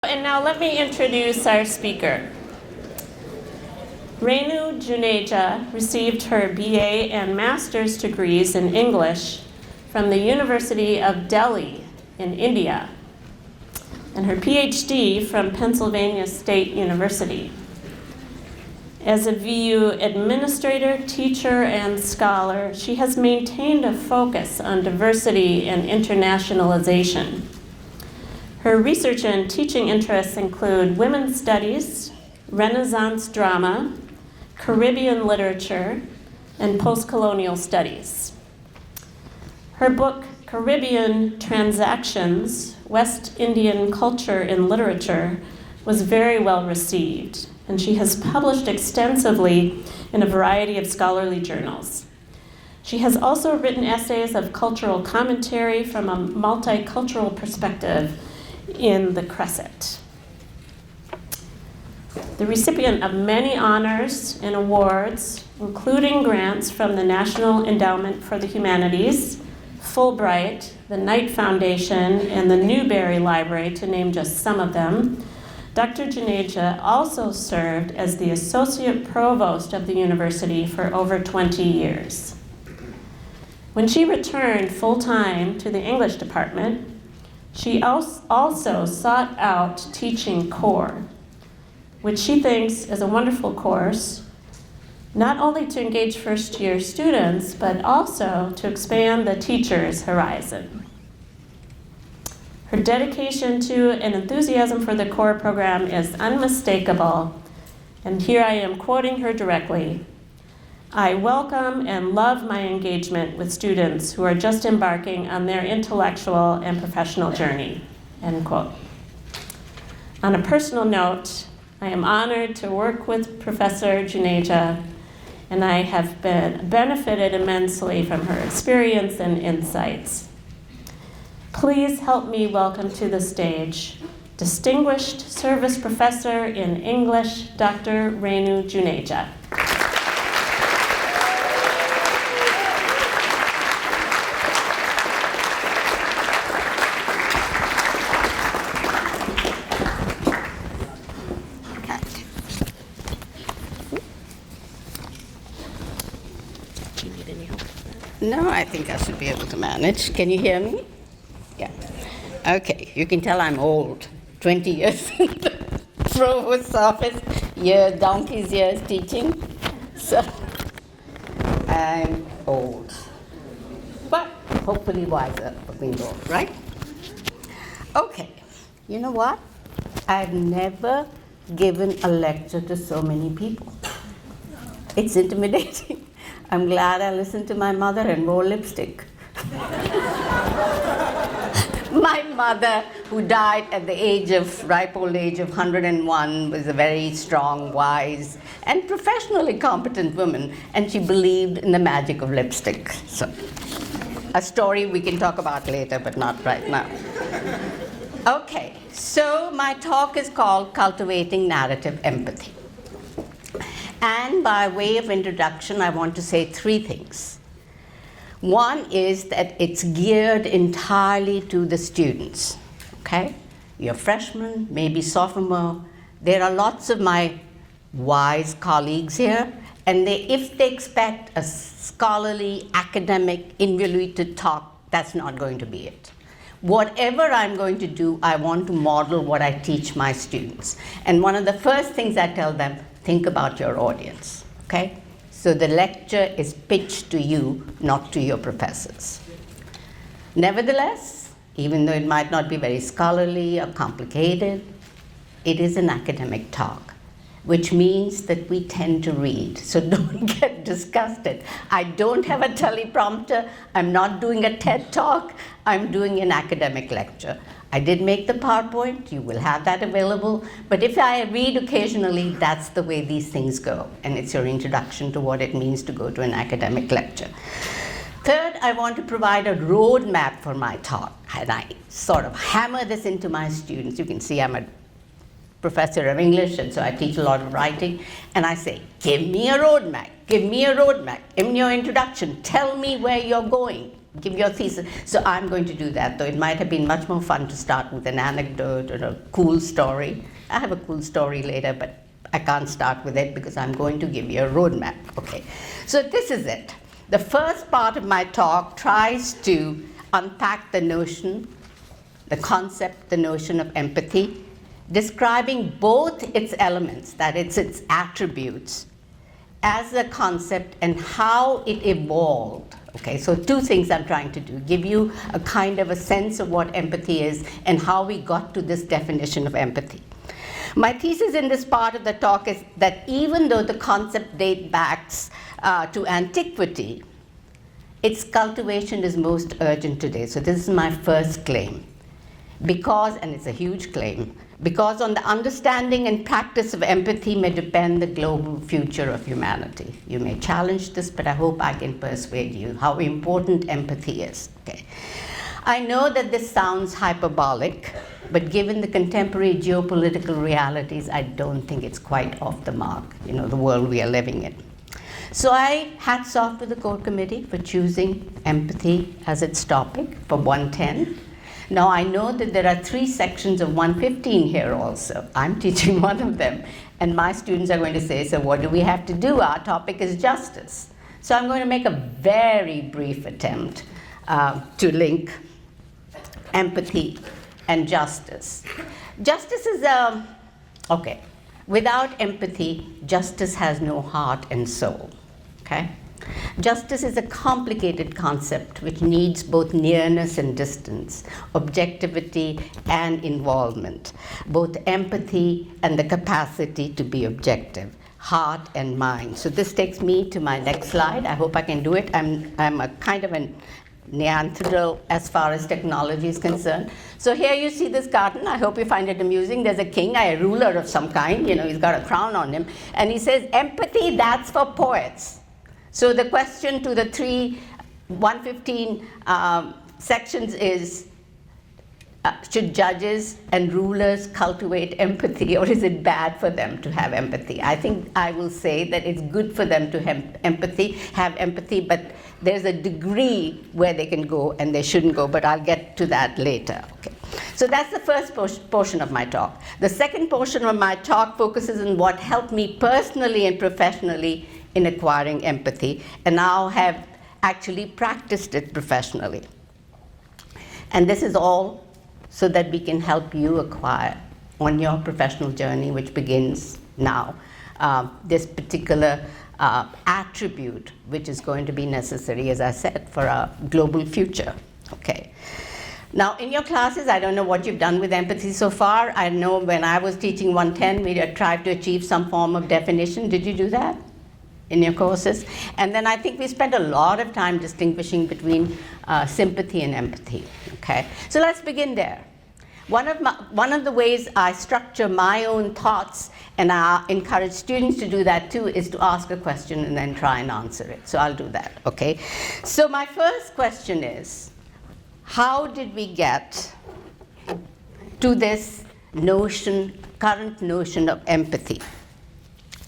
And now let me introduce our speaker. Renu Juneja received her BA and master's degrees in English from the University of Delhi in India, and her Ph.D. from Pennsylvania State University. As a VU administrator, teacher, and scholar, she has maintained a focus on diversity and internationalization. Her research and teaching interests include women's studies, Renaissance drama, Caribbean literature, and post-colonial studies. Her book, Caribbean Transactions, West Indian Culture in Literature, was very well received, and she has published extensively in a variety of scholarly journals. She has also written essays of cultural commentary from a multicultural perspective in the Crescent. The recipient of many honors and awards, including grants from the National Endowment for the Humanities, Fulbright, the Knight Foundation, and the Newberry Library, to name just some of them, Dr. Juneja also served as the Associate Provost of the university for over 20 years. When she returned full-time to the English department, she also sought out teaching core, which she thinks is a wonderful course, not only to engage first-year students, but also to expand the teacher's horizon. Her dedication to and enthusiasm for the core program is unmistakable, and here I am quoting her directly. "I welcome and love my engagement with students who are just embarking on their intellectual and professional journey," end quote. On a personal note, I am honored to work with Professor Juneja, and I have benefited immensely from her experience and insights. Please help me welcome to the stage Distinguished Service Professor in English, Dr. Renu Juneja. No, I think I should be able to manage. Can you hear me? Yeah. Okay, you can tell I'm old. 20 years in the provost's office, donkey's years teaching. So I'm old, but hopefully wiser for being old, right? Okay, you know what? I've never given a lecture to so many people. It's intimidating. I'm glad I listened to my mother and wore lipstick. My mother, who died at the ripe old age of 101, was a very strong, wise, and professionally competent woman, and she believed in the magic of lipstick. So, a story we can talk about later, but not right now. Okay, so my talk is called Cultivating Narrative Empathy. And by way of introduction, I want to say three things. One is that it's geared entirely to the students, okay? You're freshmen, maybe sophomore. There are lots of my wise colleagues here, and if they expect a scholarly, academic, involuted talk, that's not going to be it. Whatever I'm going to do, I want to model what I teach my students. And one of the first things I tell them, think about your audience, okay? So the lecture is pitched to you, not to your professors. Nevertheless, even though it might not be very scholarly or complicated, it is an academic talk, which means that we tend to read. So don't get disgusted. I don't have a teleprompter. I'm not doing a TED talk. I'm doing an academic lecture. I did make the PowerPoint, you will have that available, but if I read occasionally, that's the way these things go, and it's your introduction to what it means to go to an academic lecture. Third, I want to provide a roadmap for my talk, and I sort of hammer this into my students. You can see I'm a professor of English, and so I teach a lot of writing, and I say, give me a roadmap, give me a roadmap. In your introduction, tell me where you're going. give your thesis. So I'm going to do that, though it might have been much more fun to start with an anecdote or a cool story. I have a cool story later, but I can't start with it because I'm going to give you a roadmap. Okay, so this is it. The first part of my talk tries to unpack the notion, the concept, the notion of empathy, describing both its elements, that it's its attributes, as a concept and how it evolved. Okay, so two things I'm trying to do, give you a kind of a sense of what empathy is and how we got to this definition of empathy. My thesis in this part of the talk is that even though the concept dates back to antiquity, its cultivation is most urgent today. So this is my first claim. Because, and it's a huge claim, because on the understanding and practice of empathy may depend the global future of humanity. You may challenge this, but I hope I can persuade you how important empathy is. Okay. I know that this sounds hyperbolic, but given the contemporary geopolitical realities, I don't think it's quite off the mark, you know, the world we are living in. So I hats off to the core committee for choosing empathy as its topic for 110. Now I know that there are 3 sections of 115 here also. I'm teaching one of them, and my students are going to say, so what do we have to do? Our topic is justice. So I'm going to make a very brief attempt to link empathy and justice. Justice is okay. Without empathy, justice has no heart and soul. Okay? Justice is a complicated concept which needs both nearness and distance, objectivity and involvement, both empathy and the capacity to be objective, heart and mind. So this takes me to my next slide. I hope I can do it. I'm a kind of a Neanderthal as far as technology is concerned. So here you see this garden. I hope you find it amusing. There's a king, a ruler of some kind. You know, he's got a crown on him. And he says, empathy, that's for poets. So the question to the 115 sections is, should judges and rulers cultivate empathy, or is it bad for them to have empathy? I think I will say that it's good for them to have empathy, but there's a degree where they can go and they shouldn't go, but I'll get to that later. Okay. So that's the first portion of my talk. The second portion of my talk focuses on what helped me personally and professionally in acquiring empathy, and now have actually practiced it professionally. And this is all so that we can help you acquire on your professional journey, which begins now, this particular attribute which is going to be necessary, as I said, for our global future. Okay. Now, in your classes, I don't know what you've done with empathy so far. I know when I was teaching 110, we tried to achieve some form of definition. Did you do that in your courses? And then I think we spent a lot of time distinguishing between sympathy and empathy. Okay, so let's begin there. One of the ways I structure my own thoughts, and I encourage students to do that too, is to ask a question and then try and answer it. So I'll do that. Okay. So my first question is, how did we get to this notion, current notion of empathy?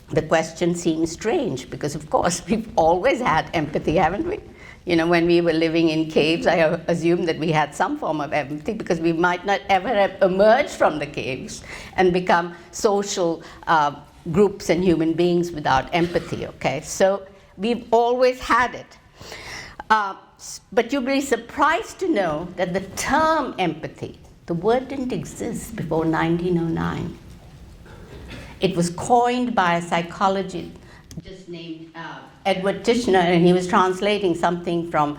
The question seems strange because, of course, we've always had empathy, haven't we? You know, when we were living in caves, I assumed that we had some form of empathy because we might not ever have emerged from the caves and become social groups and human beings without empathy, okay? So we've always had it. But you'll be surprised to know that the term empathy, the word didn't exist before 1909. It was coined by a psychologist just named Edward Tishner, and he was translating something from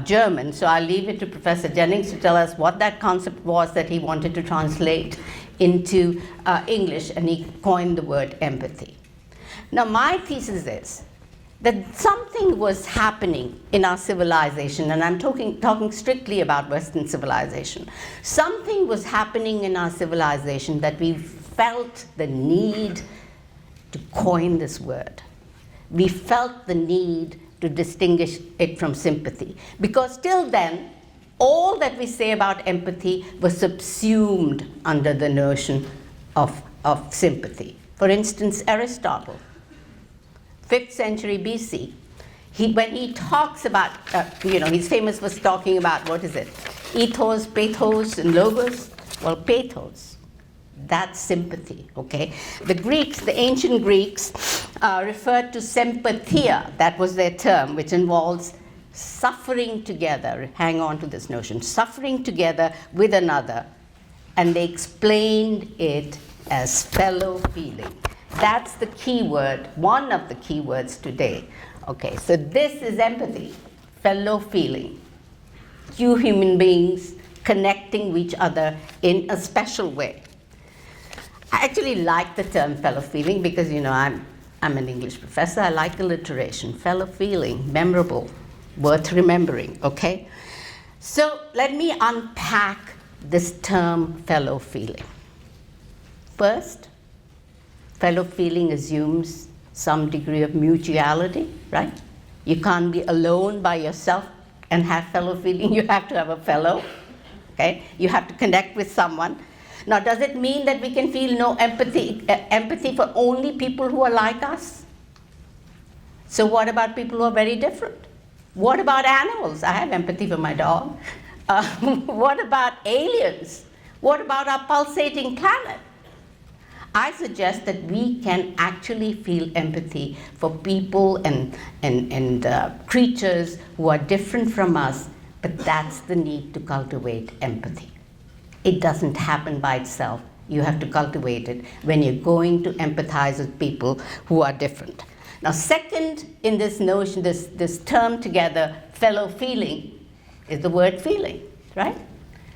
German. So I'll leave it to Professor Jennings to tell us what that concept was that he wanted to translate into English, and he coined the word empathy. Now, my thesis is that something was happening in our civilization, and I'm talking strictly about Western civilization. Something was happening in our civilization that we felt the need to coin this word. We felt the need to distinguish it from sympathy, because till then, all that we say about empathy was subsumed under the notion of sympathy. For instance, Aristotle, 5th century BC, When he talks about, he's famous for talking about, what is it? Ethos, pathos, and logos. Well, pathos, that's sympathy, okay? The ancient Greeks referred to sympathia, that was their term, which involves suffering together. Hang on to this notion, suffering together with another. And they explained it as fellow feeling. That's the key word, one of the key words today. Okay, so this is empathy, fellow feeling. You human beings connecting with each other in a special way. I actually like the term fellow feeling because, I'm an English professor. I like alliteration. Fellow feeling, memorable, worth remembering, okay? So let me unpack this term fellow feeling. First, fellow feeling assumes some degree of mutuality, right? You can't be alone by yourself and have fellow feeling. You have to have a fellow, okay? You have to connect with someone. Now, does it mean that we can feel no empathy for only people who are like us? So what about people who are very different? What about animals? I have empathy for my dog. What about aliens? What about our pulsating planet? I suggest that we can actually feel empathy for people and creatures who are different from us, but that's the need to cultivate empathy. It doesn't happen by itself. You have to cultivate it when you're going to empathize with people who are different. Now, second in this notion, this term together, fellow feeling, is the word feeling, right?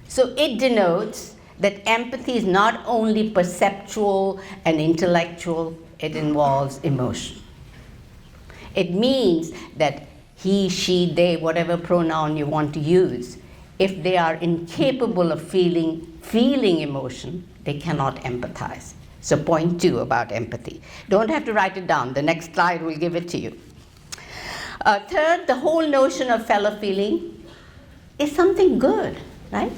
So it denotes that empathy is not only perceptual and intellectual, it involves emotion. It means that he, she, they, whatever pronoun you want to use, if they are incapable of feeling emotion, they cannot empathize. So point 2 about empathy. Don't have to write it down. The next slide will give it to you. Third, the whole notion of fellow feeling is something good, right?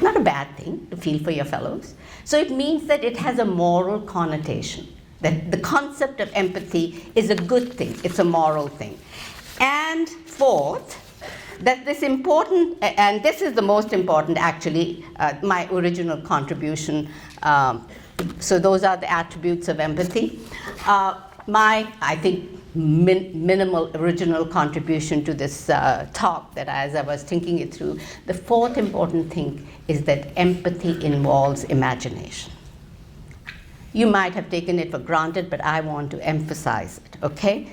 Not a bad thing to feel for your fellows. So it means that it has a moral connotation, that the concept of empathy is a good thing. It's a moral thing. And fourth, that this important, and this is the most important actually, my original contribution, so those are the attributes of empathy. I think, minimal original contribution to this talk, that as I was thinking it through, the fourth important thing is that empathy involves imagination. You might have taken it for granted, but I want to emphasize it, okay?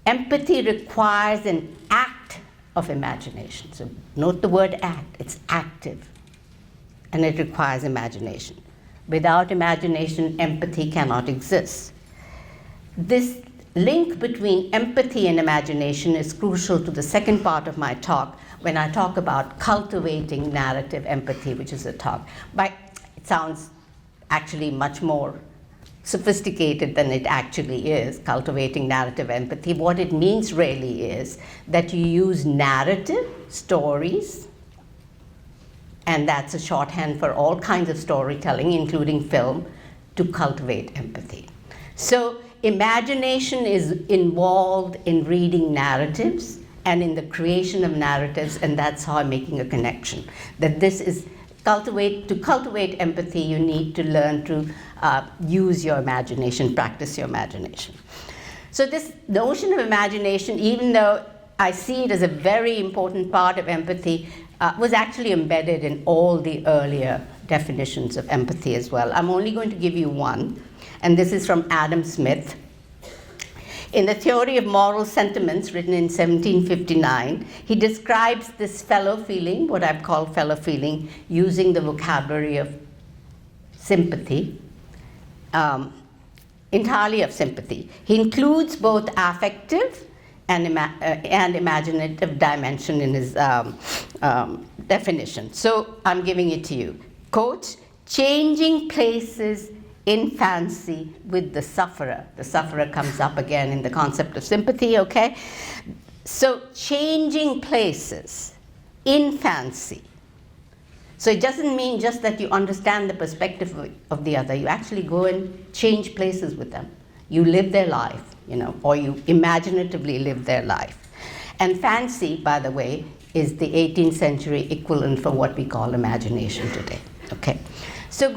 Empathy requires an act of imagination. So note the word act, it's active, and it requires imagination. Without imagination, empathy cannot exist. This link between empathy and imagination is crucial to the second part of my talk when I talk about cultivating narrative empathy, which is a talk. But it sounds actually much more sophisticated than it actually is, cultivating narrative empathy. What it means really is that you use narrative stories, and that's a shorthand for all kinds of storytelling, including film, to cultivate empathy. So imagination is involved in reading narratives and in the creation of narratives, and that's how I'm making a connection. That this is to cultivate empathy, you need to learn to use your imagination, practice your imagination. So this notion of imagination, even though I see it as a very important part of empathy, was actually embedded in all the earlier definitions of empathy as well. I'm only going to give you one, and this is from Adam Smith. In the Theory of Moral Sentiments, written in 1759, he describes this fellow feeling, what I've called fellow feeling, using the vocabulary of sympathy, entirely of sympathy. He includes both affective and imaginative dimension in his definition. So I'm giving it to you. Quote, changing places in fancy with the sufferer. The sufferer comes up again in the concept of sympathy, okay? So changing places in fancy. So it doesn't mean just that you understand the perspective of the other. You actually go and change places with them. You live their life. or you imaginatively live their life. And fancy, by the way, is the 18th century equivalent for what we call imagination today. Okay, so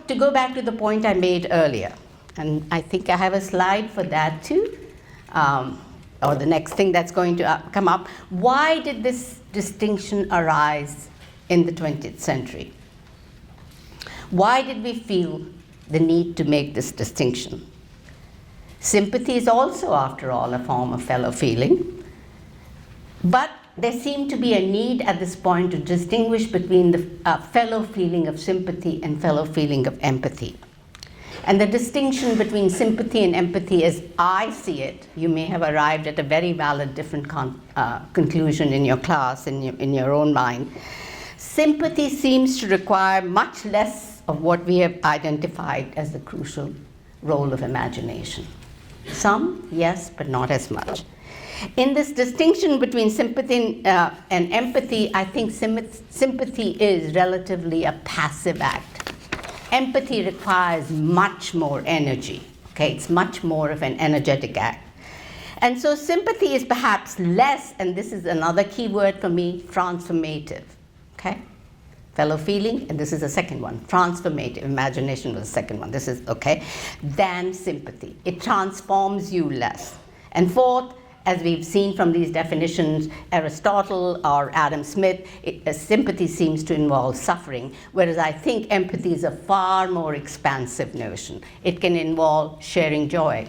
to go back to the point I made earlier, and I think I have a slide for that too, or the next thing that's going to come up. Why did this distinction arise in the 20th century? Why did we feel the need to make this distinction? Sympathy is also, after all, a form of fellow feeling, but there seemed to be a need at this point to distinguish between the fellow feeling of sympathy and fellow feeling of empathy. And the distinction between sympathy and empathy, as I see it, you may have arrived at a very valid different conclusion in your class, in your own mind. Sympathy seems to require much less of what we have identified as the crucial role of imagination. Some, yes, but not as much. In this distinction between sympathy and empathy, I think sympathy is relatively a passive act. Empathy requires much more energy. Okay, it's much more of an energetic act. And so sympathy is perhaps less, and this is another key word for me, transformative. Okay? Fellow feeling, and this is the second one, transformative. Imagination was the second one. This is okay, than sympathy. It transforms you less. And fourth, as we've seen from these definitions, Aristotle or Adam Smith, sympathy seems to involve suffering, whereas I think empathy is a far more expansive notion. It can involve sharing joy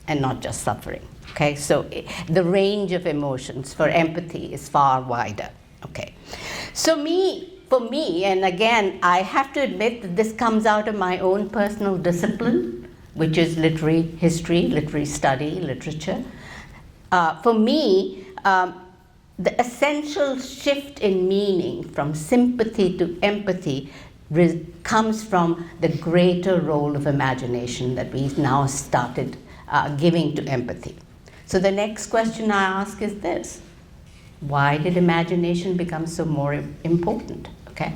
and not just suffering. Okay, so the range of emotions for empathy is far wider. Okay, so for me, and again, I have to admit that this comes out of my own personal discipline, which is literary history, literary study, literature. For me, the essential shift in meaning from sympathy to empathy comes from the greater role of imagination that we've now started giving to empathy. So the next question I ask is this: why did imagination become so more important? Okay.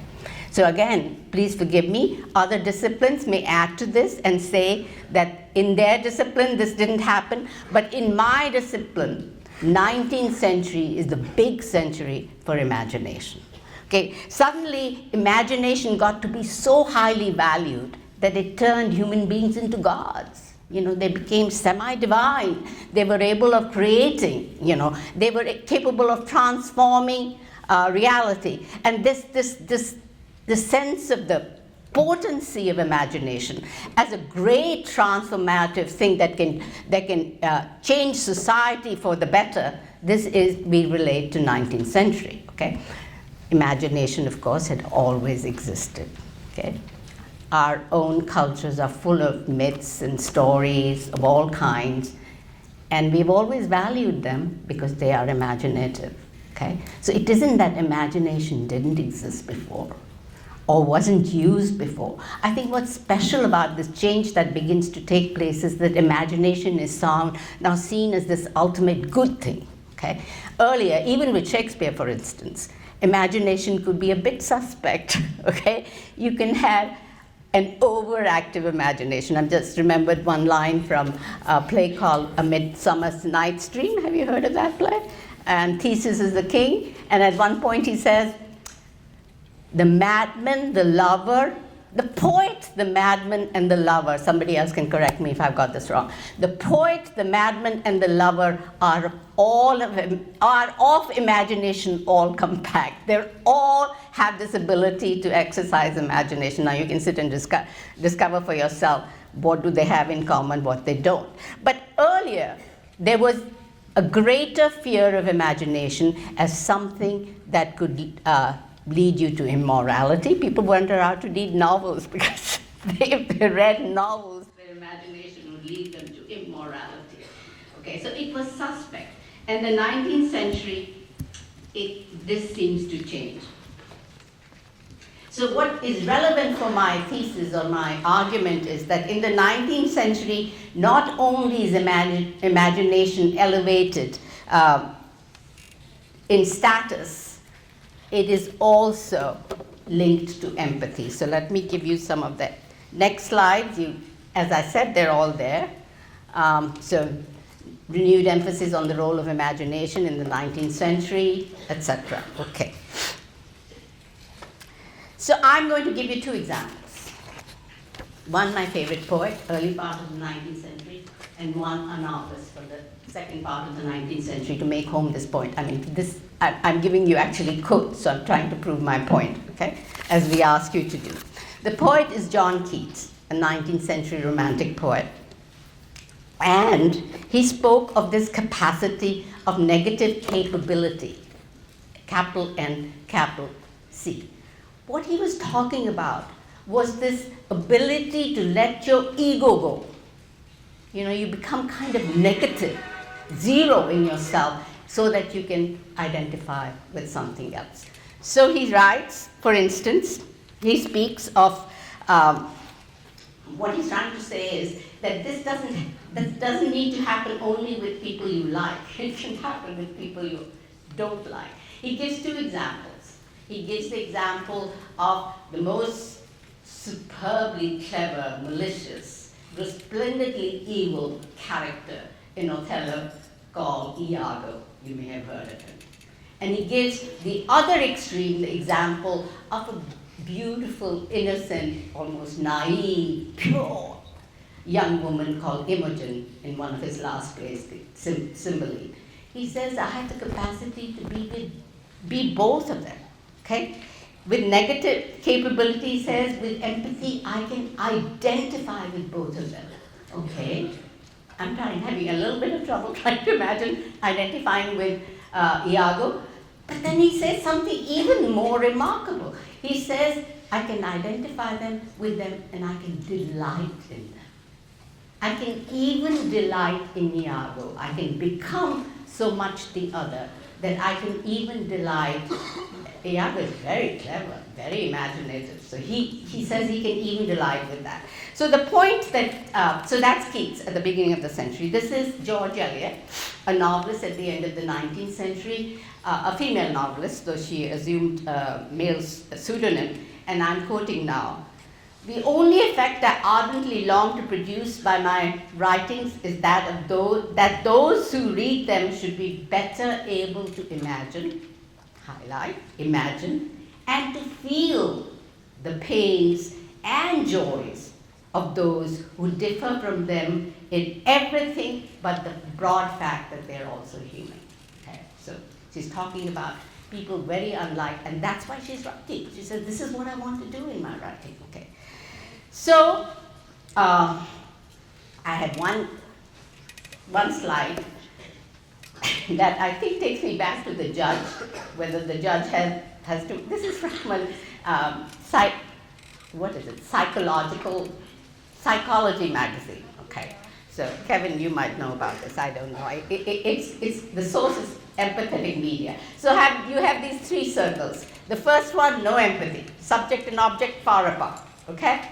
So again, please forgive me, other disciplines may add to this and say that in their discipline this didn't happen, but in my discipline, 19th century is the big century for imagination. Okay, suddenly imagination got to be so highly valued that it turned human beings into gods. They became semi-divine. They were able of creating, they were capable of transforming reality. And the sense of the potency of imagination as a great transformative thing that can change society for the better, we relate to 19th century. Okay, imagination, of course, had always existed. Okay, our own cultures are full of myths and stories of all kinds, and we've always valued them because they are imaginative. Okay, so it isn't that imagination didn't exist before or wasn't used before. I think what's special about this change that begins to take place is that imagination is now seen as this ultimate good thing. Okay? Earlier, even with Shakespeare, for instance, imagination could be a bit suspect. Okay? You can have an overactive imagination. I've just remembered one line from a play called A Midsummer Night's Dream. Have you heard of that play? And Theseus is the king, and at one point he says, the madman, the lover, the poet, the madman, and the lover. Somebody else can correct me if I've got this wrong. The poet, the madman, and the lover are of imagination all compact. They all have this ability to exercise imagination. Now you can sit and discover for yourself what do they have in common, what they don't. But earlier, there was a greater fear of imagination as something that could lead you to immorality. People weren't allowed to read novels because if they read novels, their imagination would lead them to immorality. Okay, so it was suspect. And the 19th century, this seems to change. So what is relevant for my thesis or my argument is that in the 19th century, not only is imagination elevated in status, it is also linked to empathy. So let me give you some of that. Next slides, as I said, they're all there. So renewed emphasis on the role of imagination in the 19th century, etc. Okay. So I'm going to give you two examples. One, my favorite poet, early part of the 19th century, and one, a novelist from the second part of the 19th century, to make home this point. I mean, I'm giving you actually quotes, so I'm trying to prove my point, okay, as we ask you to do. The poet is John Keats, a 19th century romantic poet. And he spoke of this capacity of negative capability, capital N, capital C. What he was talking about was this ability to let your ego go. You know, you become kind of negative, zero in yourself, so that you can identify with something else. So he writes, for instance, he speaks of what he's trying to say is that this doesn't need to happen only with people you like. It can happen with people you don't like. He gives two examples. He gives the example of the most superbly clever, malicious, resplendently evil character in Othello called Iago. You may have heard of him. And he gives the other extreme, the example of a beautiful, innocent, almost naive, pure young woman called Imogen in one of his last plays, Sympathy. He says, I have the capacity to be both of them, okay? With negative capability, he says, with empathy, I can identify with both of them, okay? I'm having a little bit of trouble trying to imagine identifying with Iago. But then he says something even more remarkable. He says, I can identify with them, and I can delight in them. I can even delight in Iago. I can become so much the other that I can even delight. Iago is very clever, very imaginative. So he says he can even delight with that. So the point that, so that's Keats at the beginning of the century. This is George Eliot, a novelist at the end of the 19th century, a female novelist, though she assumed male pseudonym, and I'm quoting now. The only effect I ardently long to produce by my writings is that those who read them should be better able to imagine, highlight, imagine, and to feel the pains and joys of those who differ from them in everything but the broad fact that they're also human. Okay? So she's talking about people very unlike, and that's why she's writing. She says, this is what I want to do in my writing. Okay. So I had one slide that I think takes me back to the judge, whether the judge has to, this is from a psychology magazine, okay. So Kevin, you might know about this, I don't know. It's the source is empathetic media. So you have these three circles. The first one, no empathy, subject and object far apart, okay.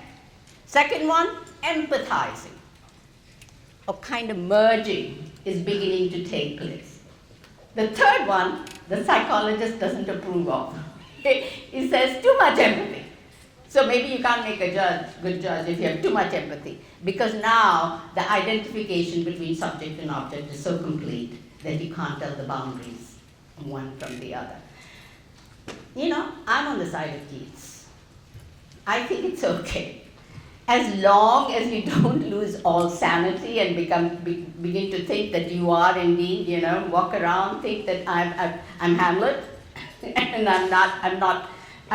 Second one, empathizing, a kind of merging is beginning to take place. The third one, the psychologist doesn't approve of. He says too much empathy. So maybe you can't make a good judge if you have too much empathy, because now the identification between subject and object is so complete that you can't tell the boundaries one from the other. You know, I'm on the side of Keats. I think it's okay. As long as you don't lose all sanity and begin to think that you are indeed, you know, walk around, think that I'm Hamlet, and I'm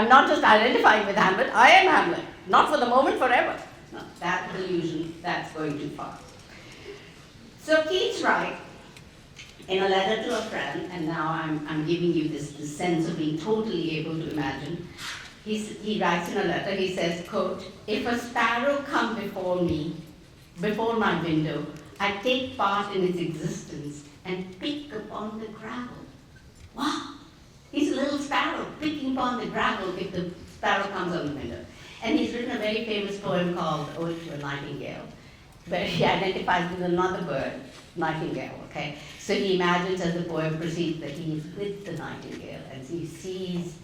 not just identifying with Hamlet, I am Hamlet, not for the moment, forever. No, that delusion, that's going too far. So Keats writes in a letter to a friend, and now I'm giving you this sense of being totally able to imagine. He writes in a letter, he says, quote, if a sparrow come before my window, I take part in its existence and pick upon the gravel. Wow, he's a little sparrow picking upon the gravel if the sparrow comes on the window. And he's written a very famous poem called Ode to a Nightingale, where he identifies with another bird, nightingale, okay? So he imagines as the poem proceeds that he is with the nightingale and he sees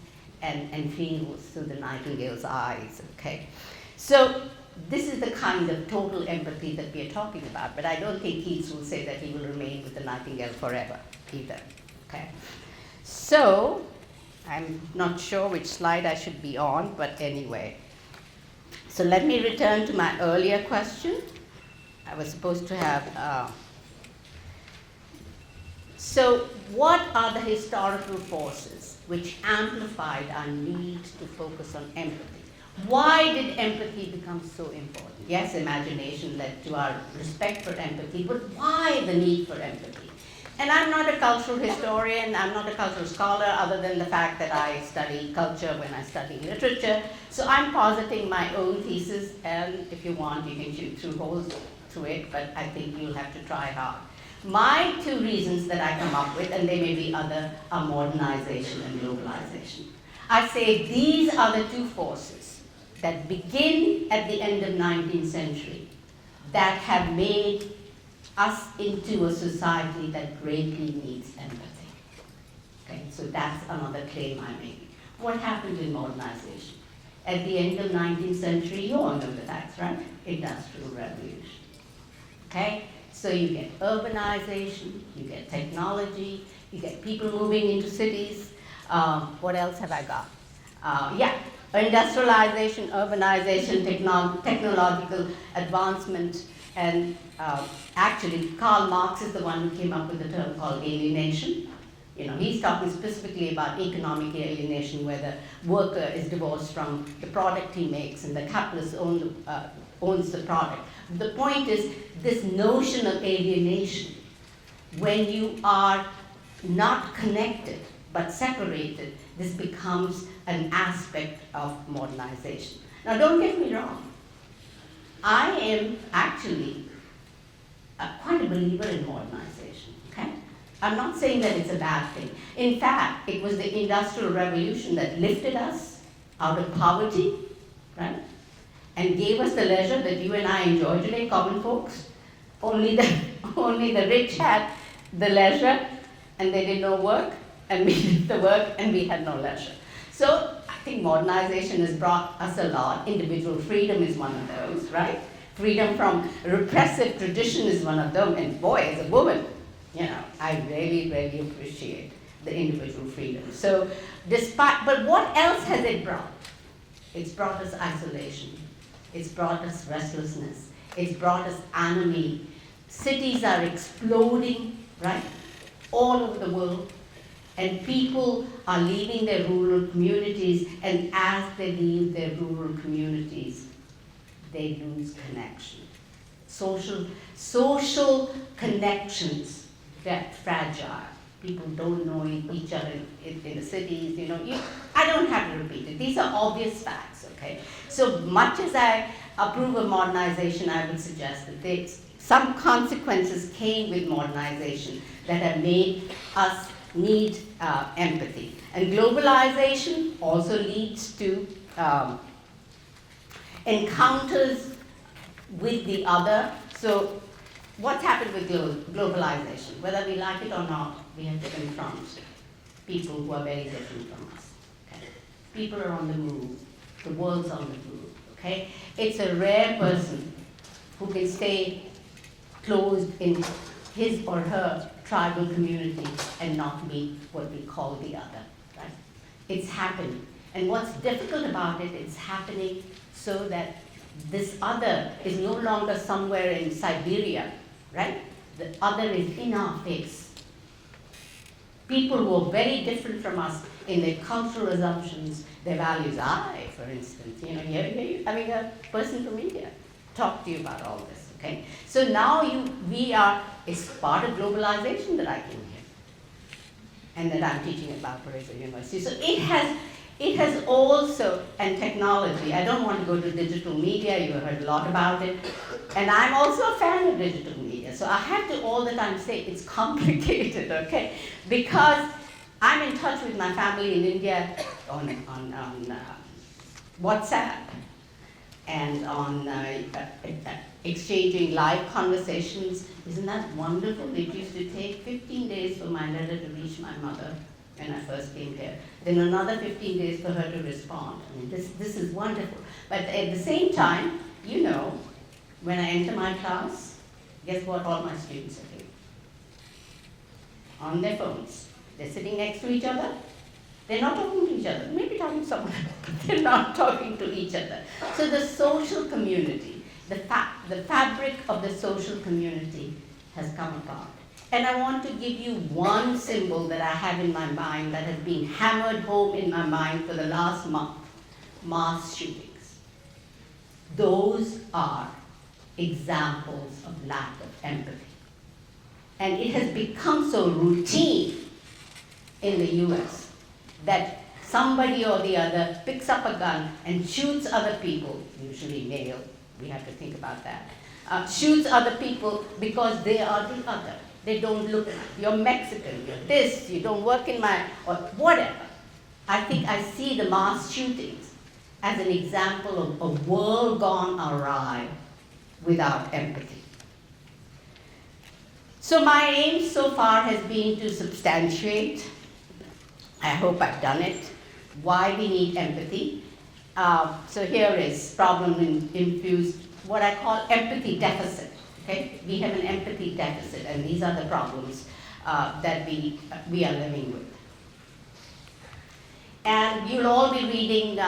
and feels through the nightingale's eyes, okay? So this is the kind of total empathy that we are talking about, but I don't think Keats will say that he will remain with the nightingale forever either. Okay. So, I'm not sure which slide I should be on, but anyway. So let me return to my earlier question. I was supposed to have, so what are the historical forces which amplified our need to focus on empathy? Why did empathy become so important? Yes, imagination led to our respect for empathy, but why the need for empathy? And I'm not a cultural historian, I'm not a cultural scholar, other than the fact that I study culture when I study literature. So I'm positing my own thesis, and if you want, you can shoot through holes through it, but I think you'll have to try hard. My two reasons that I come up with, and there may be other, are modernization and globalization. I say these are the two forces that begin at the end of 19th century that have made us into a society that greatly needs empathy. Okay, so that's another claim I make. What happened in modernization? At the end of 19th century, you all know the facts, right? Industrial revolution. Okay, so you get urbanization, you get technology, you get people moving into cities. What else have I got? Industrialization, urbanization, technological advancement, and actually Karl Marx is the one who came up with the term called alienation. You know, he's talking specifically about economic alienation, where the worker is divorced from the product he makes and the capitalist owns the product. The point is this notion of alienation, when you are not connected but separated, this becomes an aspect of modernization. Now don't get me wrong, I am actually quite a believer in modernization, okay? I'm not saying that it's a bad thing. In fact, it was the Industrial Revolution that lifted us out of poverty, right? And gave us the leisure that you and I enjoy today, common folks. Only the rich had the leisure and they did no work, and we did the work and we had no leisure. So I think modernization has brought us a lot. Individual freedom is one of those, right? Freedom from repressive tradition is one of them. And boy, as a woman, you know, I really, really appreciate the individual freedom. So but what else has it brought? It's brought us isolation. It's brought us restlessness. It's brought us anomie. Cities are exploding, right? All over the world. And people are leaving their rural communities, and as they leave their rural communities, they lose connection. Social connections get fragile. People don't know each other in the cities, you know. I don't have to repeat it. These are obvious facts, okay? So much as I approve of modernization, I would suggest that some consequences came with modernization that have made us need empathy. And globalization also leads to encounters with the other. So what's happened with globalization? Whether we like it or not, we have to confront people who are very different from us. Okay? People are on the move. The world's on the move. Okay? It's a rare person who can stay closed in his or her tribal community and not meet what we call the other. Right? It's happening. And what's difficult about it, it's happening so that this other is no longer somewhere in Siberia, right? The other is in our face. People who are very different from us in their cultural assumptions, their values. I, for instance, you know, here having a person from India talk to you about all this, okay? So now it's part of globalization that I came here and that I'm teaching at Valparaiso University. So it has also, and technology, I don't want to go to digital media, you have heard a lot about it, and I'm also a fan of digital media, so I have to all the time say it's complicated, okay? Because I'm in touch with my family in India on WhatsApp and on exchanging live conversations. Isn't that wonderful? It used to take 15 days for my letter to reach my mother when I first came here. Then another 15 days for her to respond. I mean, this is wonderful. But at the same time, you know, when I enter my class, guess what all my students are doing? On their phones. They're sitting next to each other. They're not talking to each other. Maybe talking to someone, but they're not talking to each other. So the social community, the fabric of the social community has come apart. And I want to give you one symbol that I have in my mind that has been hammered home in my mind for the last month: mass shootings. Those are examples of lack of empathy. And it has become so routine in the US that somebody or the other picks up a gun and shoots other people, usually male, we have to think about that, shoots other people because they are the other. They don't look, you're Mexican, you're this, you don't work in my, or whatever. I think I see the mass shootings as an example of a world gone awry without empathy. So my aim so far has been to substantiate, I hope I've done it, why we need empathy. So here is problem-infused, what I call empathy deficit. Okay? We have an empathy deficit, and these are the problems that we are living with. And you'll all be reading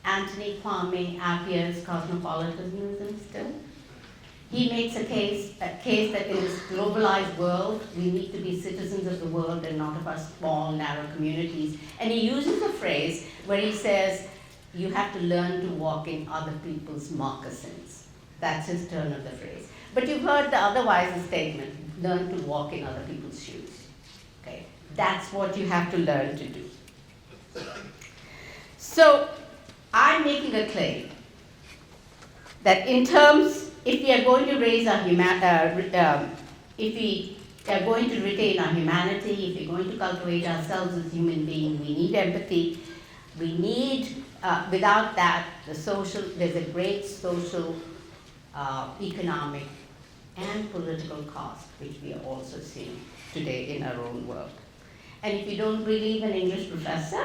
Anthony Kwame Appier's Cosmopolitanism still. He makes a case that in this globalized world, we need to be citizens of the world and not of our small, narrow communities. And he uses a phrase where he says, you have to learn to walk in other people's moccasins. That's his turn of the phrase. But you've heard the otherwise statement, learn to walk in other people's shoes. Okay? That's what you have to learn to do. So I'm making a claim that in terms, if we are going to raise our if we are going to retain our humanity, if we're going to cultivate ourselves as human beings, we need empathy. We need, without that, there's a great social, economic, and political cost, which we are also seeing today in our own world. And if you don't believe an English professor,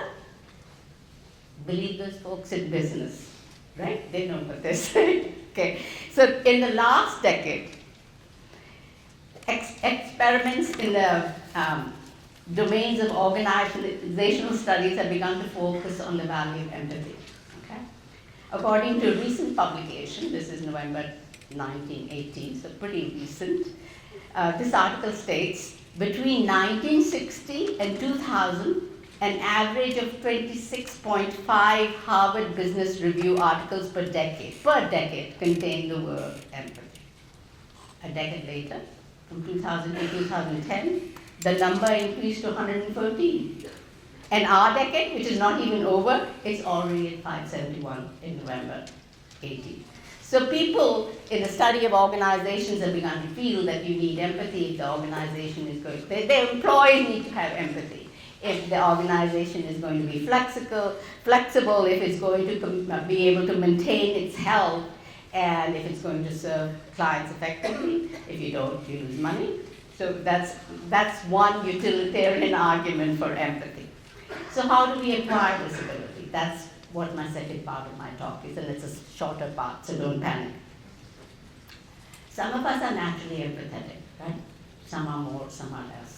believe those folks in business, right? They know what they're saying. Okay. So in the last decade, experiments in the domains of organizational studies have begun to focus on the value of empathy. Okay? According to a recent publication, this is November 1980, so pretty recent, this article states, between 1960 and 2000, an average of 26.5 Harvard Business Review articles per decade contained the word empathy. A decade later, from 2000 to 2010, the number increased to 113. And our decade, which is not even over, is already at 571 in November 80. So people in the study of organizations have begun to feel that you need empathy if the organization is going, their employees need to have empathy. If the organization is going to be flexible, if it's going to be able to maintain its health, and if it's going to serve clients effectively. If you don't, you lose money. So that's one utilitarian argument for empathy. So how do we acquire this ability? That's what my second part of my talk is, and it's a shorter part, so don't panic. Some of us are naturally empathetic, right? Some are more, some are less.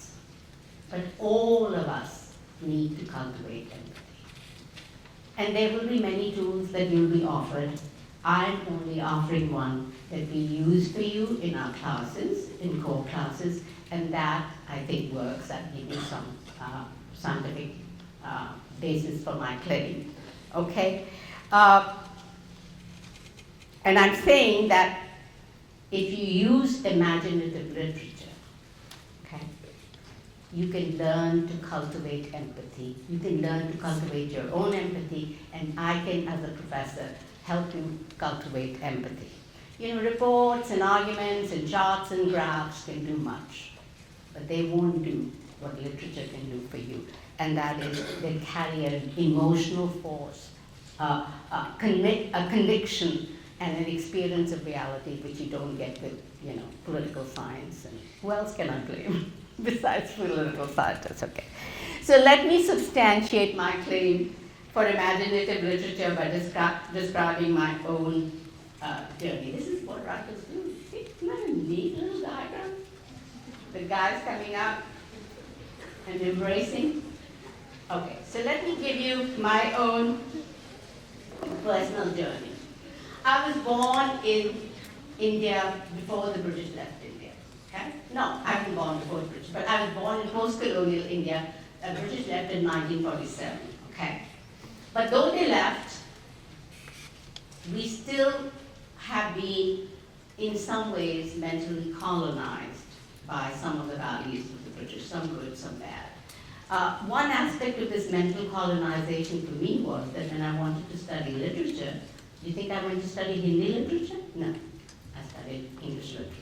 But all of us need to cultivate empathy. And there will be many tools that you'll be offered. I'm only offering one that we use for you in our classes, in core classes, and that I think works. I'll give you some scientific basis for my claim. Okay? And I'm saying that if you use imaginative literature, you can learn to cultivate empathy. You can learn to cultivate your own empathy, and I can, as a professor, help you cultivate empathy. You know, reports and arguments and charts and graphs can do much, but they won't do what literature can do for you, and that is they carry an emotional force, a conviction, and an experience of reality which you don't get with, you know, political science. And who else can I blame? Besides political scientists, okay. So let me substantiate my claim for imaginative literature by describing my own journey. This is what writers do. See, isn't that a neat little diagram? The guys coming up and embracing. Okay, so let me give you my own personal journey. I was born in India before the British left India. Okay? No, I wasn't born before the British, but I was born in post-colonial India. The British left in 1947. Okay? But though they left, we still have been, in some ways, mentally colonized by some of the values of the British, some good, some bad. One aspect of this mental colonization for me was that when I wanted to study literature, do you think I went to study Hindi literature? No, I studied English literature.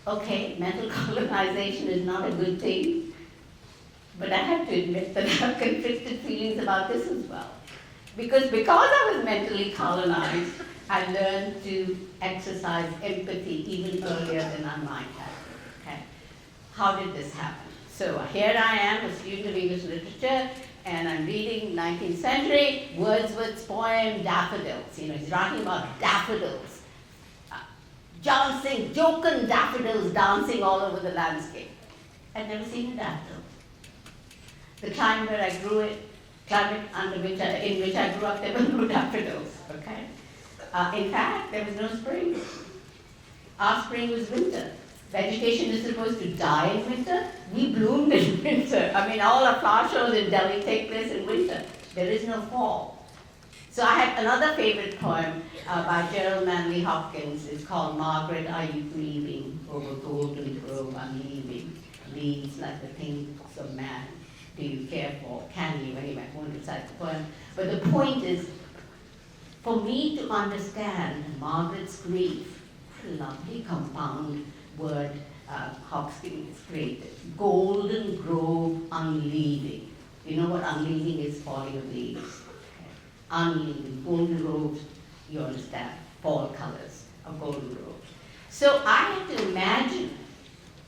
Okay, mental colonization is not a good thing, but I have to admit that I have conflicted feelings about this as well. Because I was mentally colonized, I learned to exercise empathy even earlier than I might have. Okay? How did this happen? So here I am, a student of English literature, and I'm reading 19th century Wordsworth's poem Daffodils. You know, he's writing about daffodils, jocund daffodils dancing all over the landscape. I'd never seen a daffodil. The climate where I grew it, in which I grew up, there were no daffodils. Okay. In fact, there was no spring. Our spring was winter. Vegetation is supposed to die in winter. We bloomed in winter. I mean, all our flower shows in Delhi take place in winter. There is no fall. So I have another favorite poem by Gerald Manley Hopkins. It's called Margaret, Are You Grieving? Over golden grove I'm leaving. Leaves like the things of man. Do you care for? Can you? Anyway, I won't recite the poem. But the point is, for me to understand Margaret's grief, what a lovely compound word Hopkins created. Golden grove unleaving. You know what unleaving is? Falling of leaves. Okay. Unleaving. Golden groves, you understand, fall colors of golden groves. So I had to imagine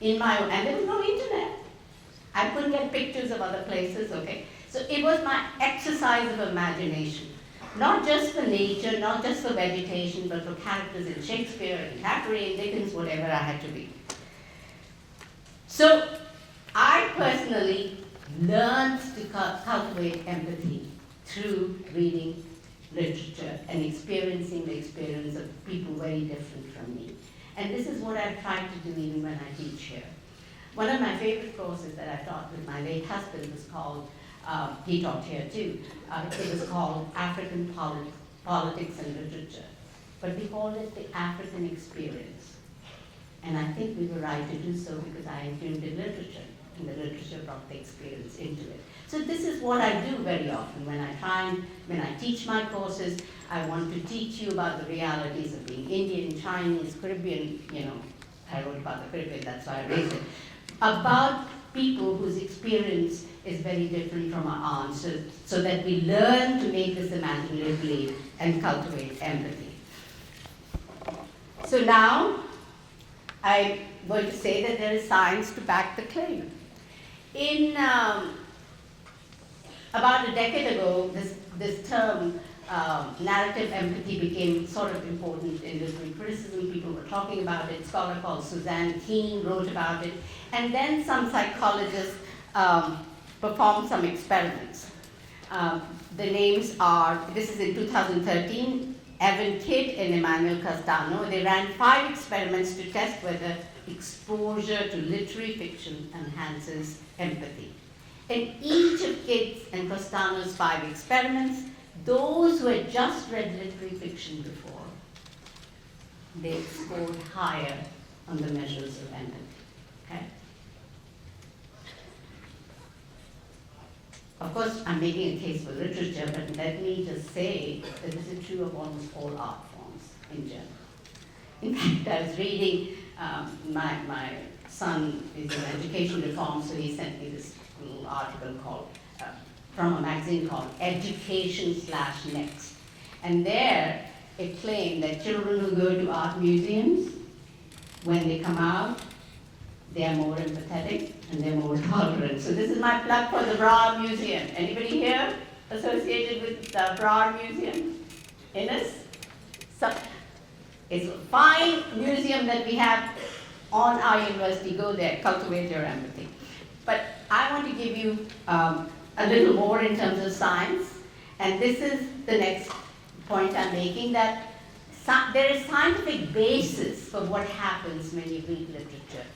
in my own, and there was no internet. I couldn't get pictures of other places, okay? So it was my exercise of imagination. Not just for nature, not just for vegetation, but for characters in Shakespeare and Thackeray and Dickens, whatever I had to be. So I personally learned to cultivate empathy through reading literature and experiencing the experience of people very different from me. And this is what I've tried to do even when I teach here. One of my favorite courses that I taught with my late husband was called, he taught here too, it was called African Politics and Literature. But we called it the African Experience. And I think we were right to do so because I included literature, and the literature brought the experience into it. So this is what I do very often when I teach my courses. I want to teach you about the realities of being Indian, Chinese, Caribbean, you know, I wrote about the Caribbean, that's why I raised it. About people whose experience is very different from our own, so that we learn to make this imaginatively and cultivate empathy. So now, I'm going to say that there is science to back the claim. In about a decade ago, this term, narrative empathy, became sort of important in literary criticism. People were talking about it. A scholar called Suzanne Keene wrote about it. And then some psychologists performed some experiments. The names are, this is in 2013, Evan Kidd and Emmanuel Castano. They ran 5 experiments to test whether exposure to literary fiction enhances empathy. In each of Kidd's and Castano's 5 experiments, those who had just read literary fiction before, they scored higher on the measures of empathy. Okay? Of course, I'm making a case for literature, but let me just say that this is true of almost all art forms in general. In fact, I was reading, my son is in education reform, so he sent me this little article called, from a magazine called Education/Next. And there it claimed that children who go to art museums, when they come out, they are more empathetic, and they're more tolerant. So this is my plug for the Brar Museum. Anybody here associated with the Brar Museum? Ines? It's a fine museum that we have on our university. Go there, cultivate your empathy. But I want to give you a little more in terms of science. And this is the next point I'm making, that there is scientific basis for what happens when you read literature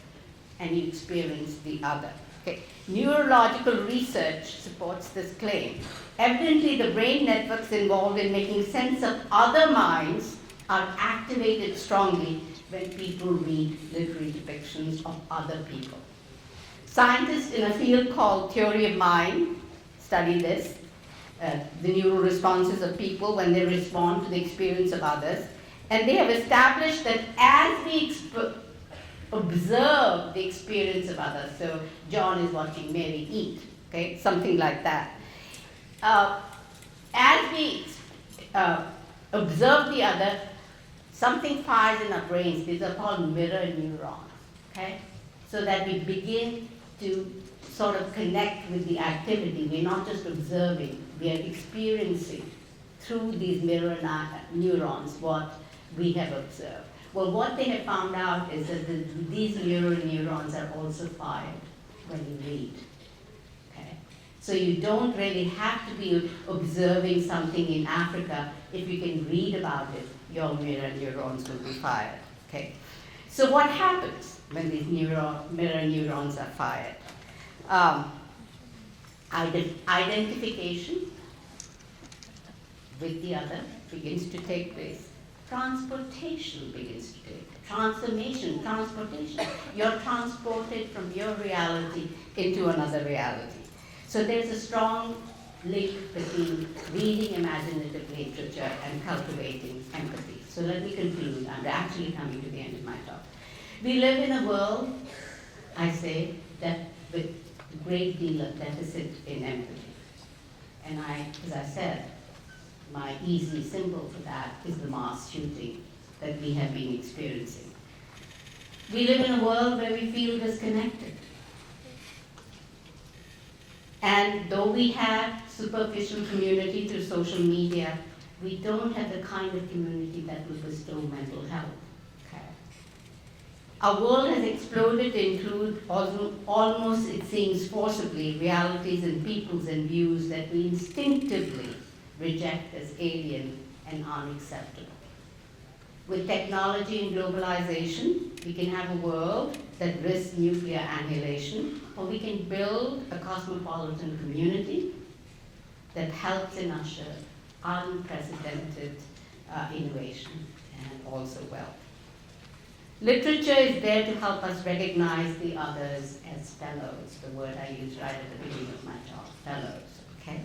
and you experience the other. Okay. Neurological research supports this claim. Evidently, the brain networks involved in making sense of other minds are activated strongly when people read literary depictions of other people. Scientists in a field called theory of mind study this, the neural responses of people when they respond to the experience of others. And they have established that as we observe the experience of others, so John is watching Mary eat, okay, something like that. As we observe the other, something fires in our brains. These are called mirror neurons, okay? So that we begin to sort of connect with the activity. We're not just observing, we are experiencing through these mirror neurons what we have observed. Well, what they have found out is that these mirror neurons are also fired when you read. Okay? So you don't really have to be observing something in Africa. If you can read about it, your mirror neurons will be fired. Okay? So what happens when these mirror neurons are fired? Identification with the other begins to take place. Transportation begins to take place. Transformation, transportation. You're transported from your reality into another reality. So there's a strong link between reading imaginative literature and cultivating empathy. So let me conclude. I'm actually coming to the end of my talk. We live in a world, I say, that with a great deal of deficit in empathy. And as I said, my easy symbol for that is the mass shooting that we have been experiencing. We live in a world where we feel disconnected. And though we have superficial community through social media, we don't have the kind of community that will bestow mental health. Okay. Our world has exploded to include almost, it seems forcibly, realities and peoples and views that we instinctively reject as alien and unacceptable. With technology and globalization, we can have a world that risks nuclear annihilation, or we can build a cosmopolitan community that helps and usher unprecedented innovation and also wealth. Literature is there to help us recognize the others as fellows, the word I used right at the beginning of my talk, fellows, okay?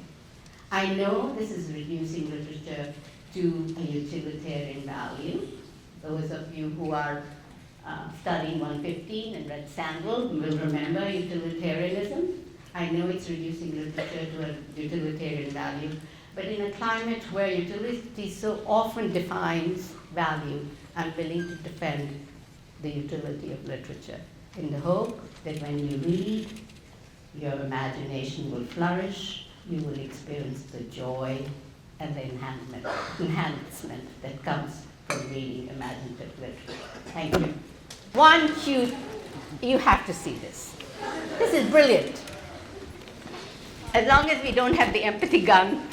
I know this is reducing literature to a utilitarian value. Those of you who are studying 115 and read Sandel will remember utilitarianism. I know it's reducing literature to a utilitarian value, but in a climate where utility so often defines value, I'm willing to defend the utility of literature in the hope that when you read, your imagination will flourish, you will experience the joy and the enhancement that comes from reading imaginative literature. Thank you. One cute, you have to see this. This is brilliant. As long as we don't have the empathy gun,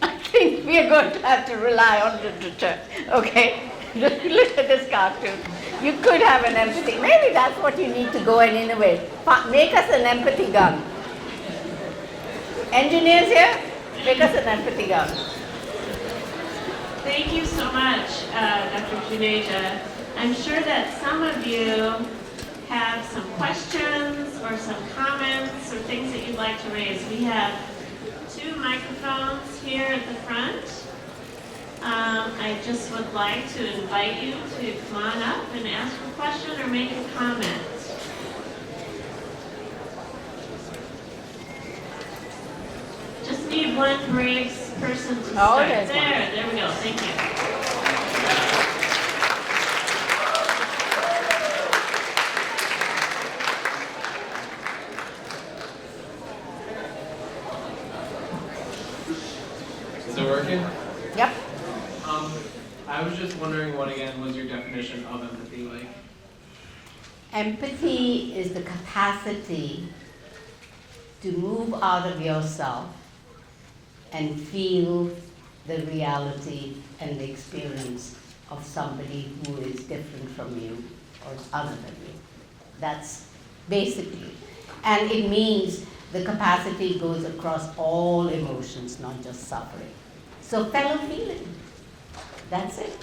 I think we are going to have to rely on literature, okay? Look at this cartoon. You could have an empathy. Maybe that's what you need to go and innovate. Make us an empathy gun. Engineers here, make us an empathy gun. Thank you so much, Dr. Juneja. I'm sure that some of you have some questions or some comments or things that you'd like to raise. We have 2 microphones here at the front. I just would like to invite you to come on up and ask a question or make a comment. Just need one brave person to start. There we go. Thank you. Still working? Yep. I was just wondering what again was your definition of empathy like? Empathy is the capacity to move out of yourself and feel the reality and the experience of somebody who is different from you or other than you. That's basically. And it means the capacity goes across all emotions, not just suffering. So fellow feeling, that's it.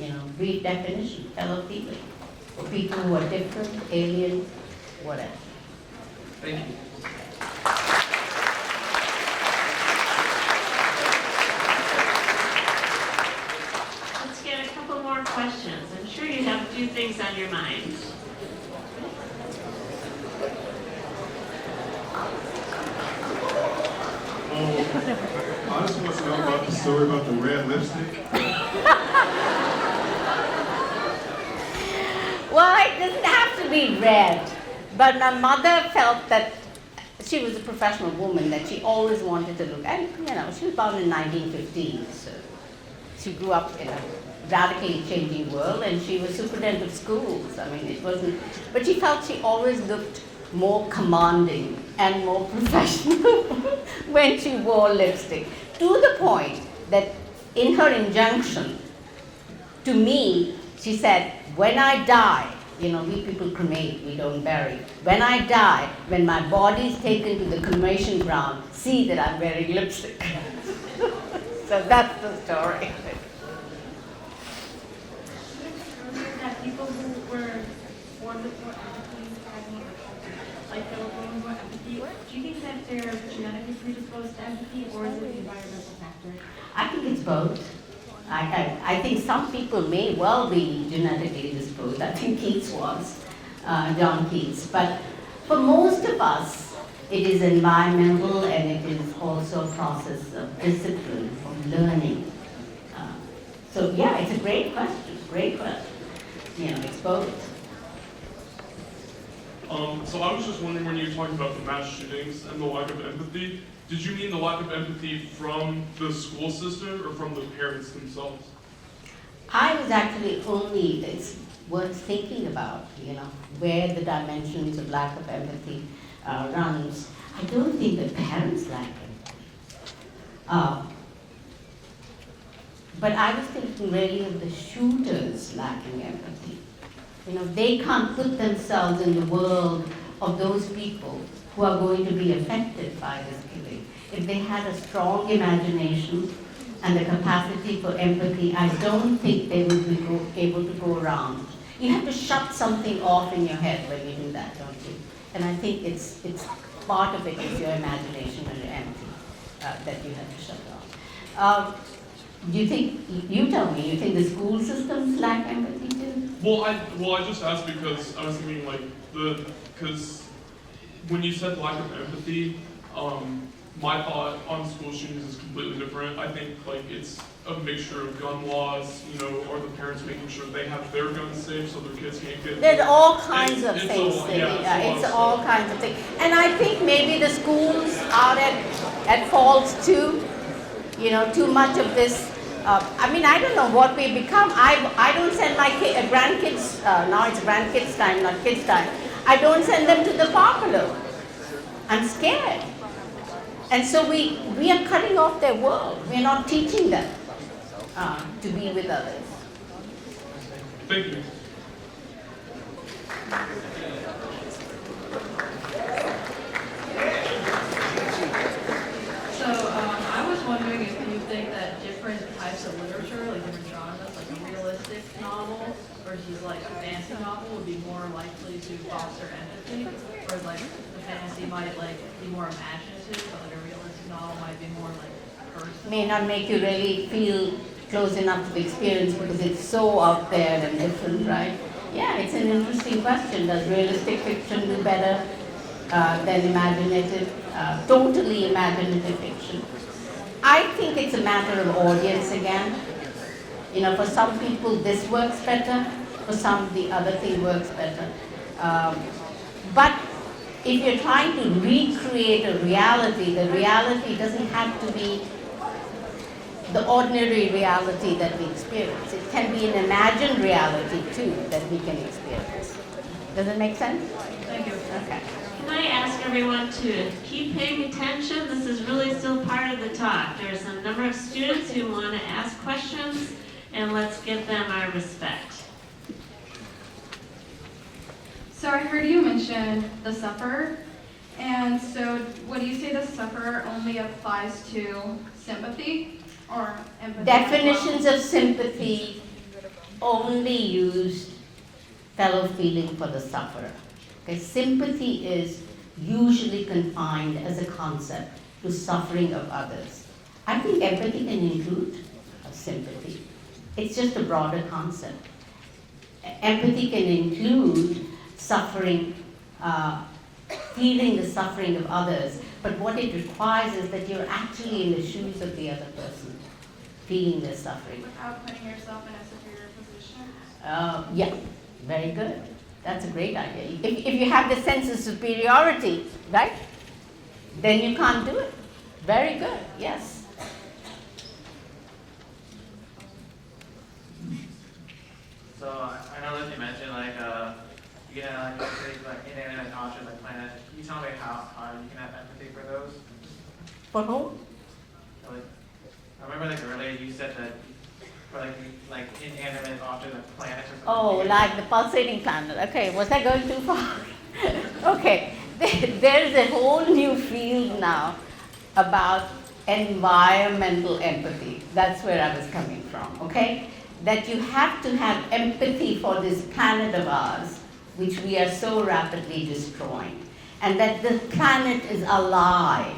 You know, brief definition, fellow feeling. For people who are different, alien, whatever. Thank you. Let's get a couple more questions. I'm sure you have a few things on your mind. I just want to know about the story about the red lipstick. Well, it doesn't have to be red, but my mother felt that she was a professional woman, that she always wanted to look, and you know, she was born in 1915, so she grew up in a radically changing world, and she was superintendent of schools. I mean, it wasn't, but she felt she always looked more commanding and more professional when she wore lipstick, to the point that in her injunction to me, she said, when I die, you know, we people cremate, we don't bury. When I die, when my body is taken to the cremation ground, see that I'm wearing lipstick. So that's the story. That people who were born with more empathy, like Filipinos more empathy, do you think that they're genetically predisposed to empathy, or is it the environmental factor? I think it's both. I think some people may well be genetically disposed. I think Keats was, John Keats. But for most of us, it is environmental, and it is also a process of discipline, of learning. So yeah, it's a great question, You know, it's both. So I was just wondering, when you were talking about the mass shootings and the lack of empathy, did you mean the lack of empathy from the school system or from the parents themselves? I was actually only, it's worth thinking about, you know, where the dimensions of lack of empathy runs. I don't think the parents lack empathy. But I was thinking really of the shooters lacking empathy. You know, they can't put themselves in the world of those people who are going to be affected by this killing. If they had a strong imagination and the capacity for empathy, I don't think they would be able to go around. You have to shut something off in your head when you do that, don't you? And I think it's part of it is your imagination and your empathy that you have to shut off. Do you think, you tell me, you think the school systems lack empathy too? Well, I just asked because I was thinking because when you said lack of empathy, my thought on school shootings is completely different. I think it's a mixture of gun laws, you know, or the parents making sure they have their guns safe so their kids can't get. There's all kinds of things. It's all kinds of things. And I think maybe the schools are at fault too. You know, too much of this. I mean, I don't know what we become. I don't send my grandkids, now it's grandkids time, not kids time. I don't send them to the park alone. I'm scared. And so we are cutting off their world. We're not teaching them to be with others. Thank you. So I was wondering if you think that different types of literature, like different genres, like a realistic novel versus like a fantasy novel, would be more likely to foster empathy, or like the fantasy might be more imaginative, but like a realistic novel might be more personal. May not make you really feel close enough to the experience because it's so out there and different, right? Yeah, it's an interesting question. Does realistic fiction do better than imaginative, totally imaginative fiction? I think it's a matter of audience again. You know, for some people this works better, for some the other thing works better. But if you're trying to recreate a reality, the reality doesn't have to be the ordinary reality that we experience. It can be an imagined reality too that we can experience. Does it make sense? Thank you. Okay. Can I ask everyone to keep paying attention? This is really still part of the talk. There's a number of students who want to ask questions, and let's give them our respect. So I heard you mention the sufferer, and so would you say the sufferer only applies to sympathy or empathy? Definitions of sympathy only use fellow feeling for the sufferer. Okay, sympathy is usually confined as a concept to suffering of others. I think empathy can include sympathy. It's just a broader concept. Empathy can include suffering, feeling the suffering of others, but what it requires is that you're actually in the shoes of the other person, feeling their suffering. Without putting yourself in a superior position? Yeah, very good. That's a great idea. If you have the sense of superiority, right, then you can't do it. Very good, yes. So I know that you mentioned you can have like inanimate objects like planets. Can you tell me how you can have empathy for those? For whom? Like, I remember like earlier you said that for like inanimate objects like planets or something. Oh, like the pulsating planet. Okay, was I going too far? Okay, there's a whole new field now about environmental empathy. That's where I was coming from, okay? That you have to have empathy for this planet of ours, which we are so rapidly destroying, and that the planet is alive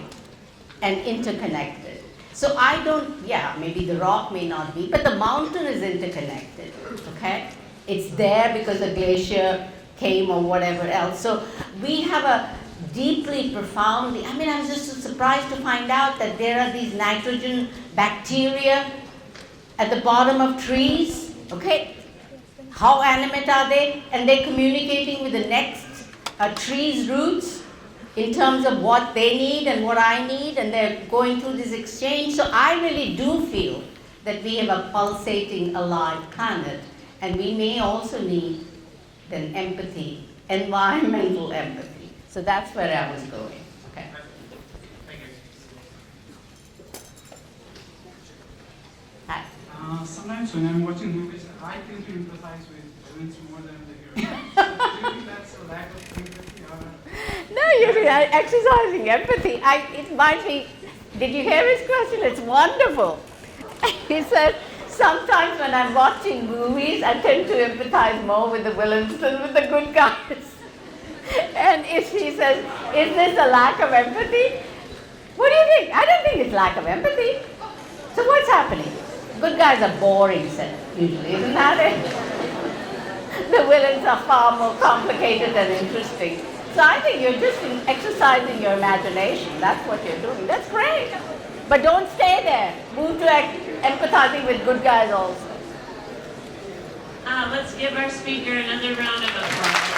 and interconnected. So I don't, yeah, maybe the rock may not be, but the mountain is interconnected, okay? It's there because a glacier came or whatever else. So we have a deeply, profoundly, I mean, I was just so surprised to find out that there are these nitrogen bacteria at the bottom of trees, okay? How animate are they? And they're communicating with the next tree's roots in terms of what they need and what I need, and they're going through this exchange. So I really do feel that we have a pulsating, alive planet, and we may also need then empathy, environmental empathy. So that's where I was going. Okay. Thank you. Hi. Sometimes when I'm watching movies, I tend to empathize with villains more than the heroes. So do you think that's a lack of empathy or? No, you're exercising empathy. It might be, did you hear his question? It's wonderful. He said, sometimes when I'm watching movies, I tend to empathize more with the villains than with the good guys. And if he says, is this a lack of empathy? What do you think? I don't think it's lack of empathy. So what's happening? Good guys are boring, usually, isn't that it? The villains are far more complicated and interesting. So I think you're just exercising your imagination. That's what you're doing. That's great. But don't stay there. Move to empathizing with good guys also. Let's give our speaker another round of applause.